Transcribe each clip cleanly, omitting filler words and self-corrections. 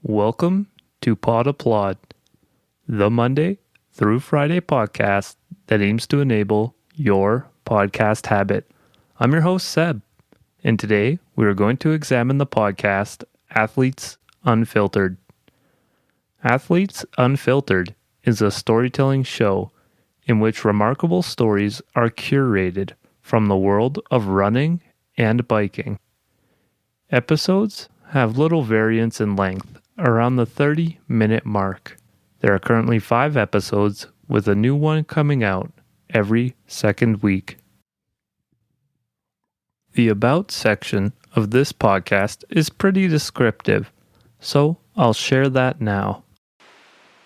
Welcome to PodApplaud, the Monday through Friday podcast that aims to enable your podcast habit. I'm your host, Seb, and today we are going to examine the podcast Athletes Unfiltered. Athletes Unfiltered is a storytelling show in which remarkable stories are curated from the world of running and biking. Episodes have little variance in length, around the 30-minute mark. There are currently 5 episodes, with a new one coming out every second week. The About section of this podcast is pretty descriptive, so I'll share that now.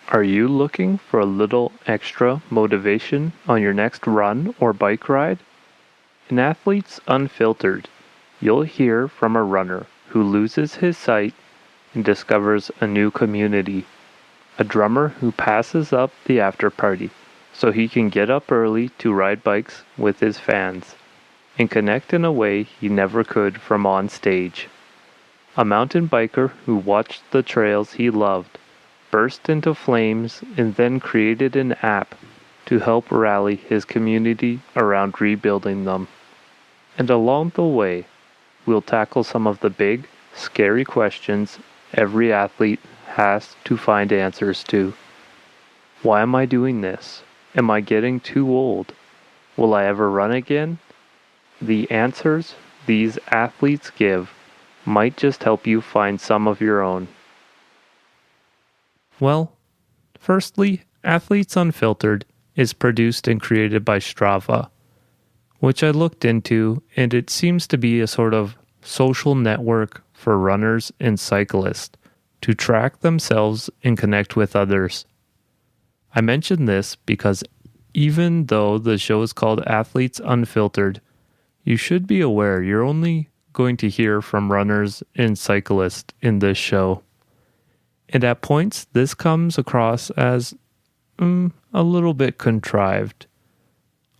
Are you looking for a little extra motivation on your next run or bike ride? In Athletes Unfiltered, you'll hear from a runner who loses his sight and discovers a new community, a drummer who passes up the after party so he can get up early to ride bikes with his fans and connect in a way he never could from on stage, a mountain biker who watched the trails he loved burst into flames and then created an app to help rally his community around rebuilding them. And along the way, we'll tackle some of the big, scary questions every athlete has to find answers to. Why am I doing this? Am I getting too old? Will I ever run again? The answers these athletes give might just help you find some of your own. Well, firstly, Athletes Unfiltered is produced and created by Strava, which I looked into, and it seems to be a sort of social network for runners and cyclists to track themselves and connect with others. I mention this because even though the show is called Athletes Unfiltered, you should be aware you're only going to hear from runners and cyclists in this show. And at points, this comes across as a little bit contrived.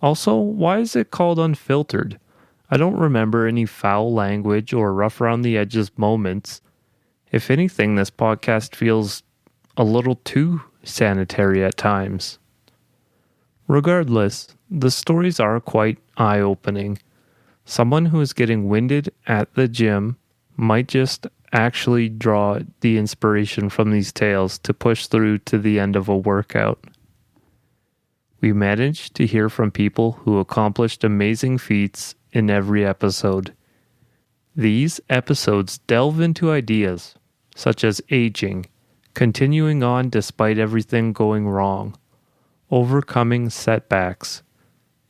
Also, why is it called Unfiltered? I don't remember any foul language or rough around the edges moments. If anything, this podcast feels a little too sanitary at times. Regardless, the stories are quite eye-opening. Someone who is getting winded at the gym might just actually draw the inspiration from these tales to push through to the end of a workout. We managed to hear from people who accomplished amazing feats in every episode. These episodes delve into ideas such as aging, continuing on despite everything going wrong, overcoming setbacks,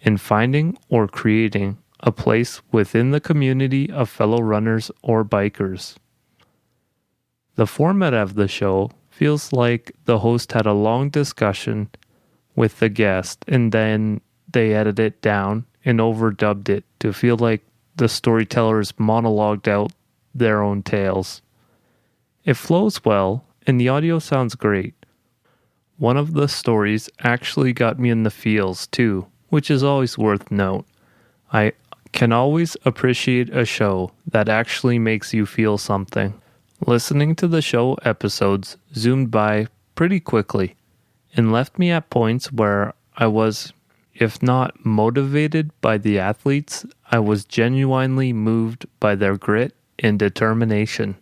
and finding or creating a place within the community of fellow runners or bikers. The format of the show feels like the host had a long discussion with the guest and then they edited it down and overdubbed it to feel like the storytellers monologued out their own tales. It flows well and the audio sounds great. One of the stories actually got me in the feels too, which is always worth note. I can always appreciate a show that actually makes you feel something. Listening to the show episodes zoomed by pretty quickly and left me at points where I was, if not motivated by the athletes, I was genuinely moved by their grit and determination.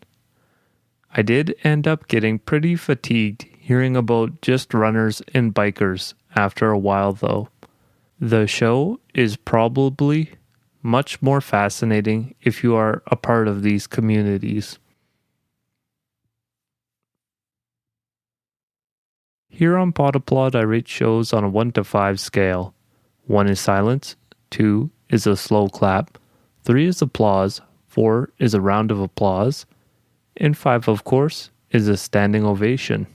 I did end up getting pretty fatigued hearing about just runners and bikers after a while though. The show is probably much more fascinating if you are a part of these communities. Here on PodApplaud, I rate shows on a 1 to 5 scale. 1 is silence, 2 is a slow clap, 3 is applause, 4 is a round of applause, and 5, of course, is a standing ovation.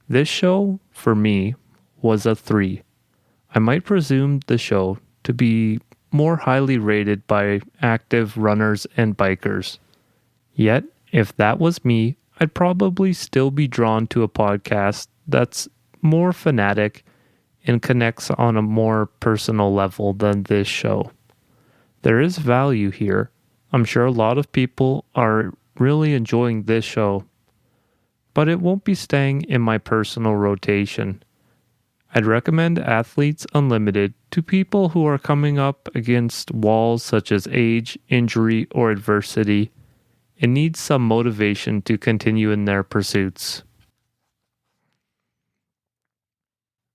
This show, for me, was a 3. I might presume the show to be more highly rated by active runners and bikers. Yet, if that was me, I'd probably still be drawn to a podcast that's more fanatic and connects on a more personal level than this show. There is value here. I'm sure a lot of people are really enjoying this show. but it won't be staying in my personal rotation. I'd recommend Athletes Unlimited to people who are coming up against walls such as age, injury, or adversity and need some motivation to continue in their pursuits.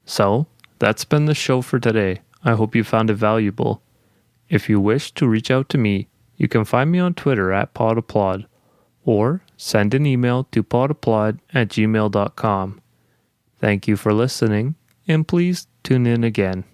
So, that's been the show for today. I hope you found it valuable. If you wish to reach out to me, you can find me on Twitter at PodApplaud or send an email to podapplaud@gmail.com. Thank you for listening, and please tune in again.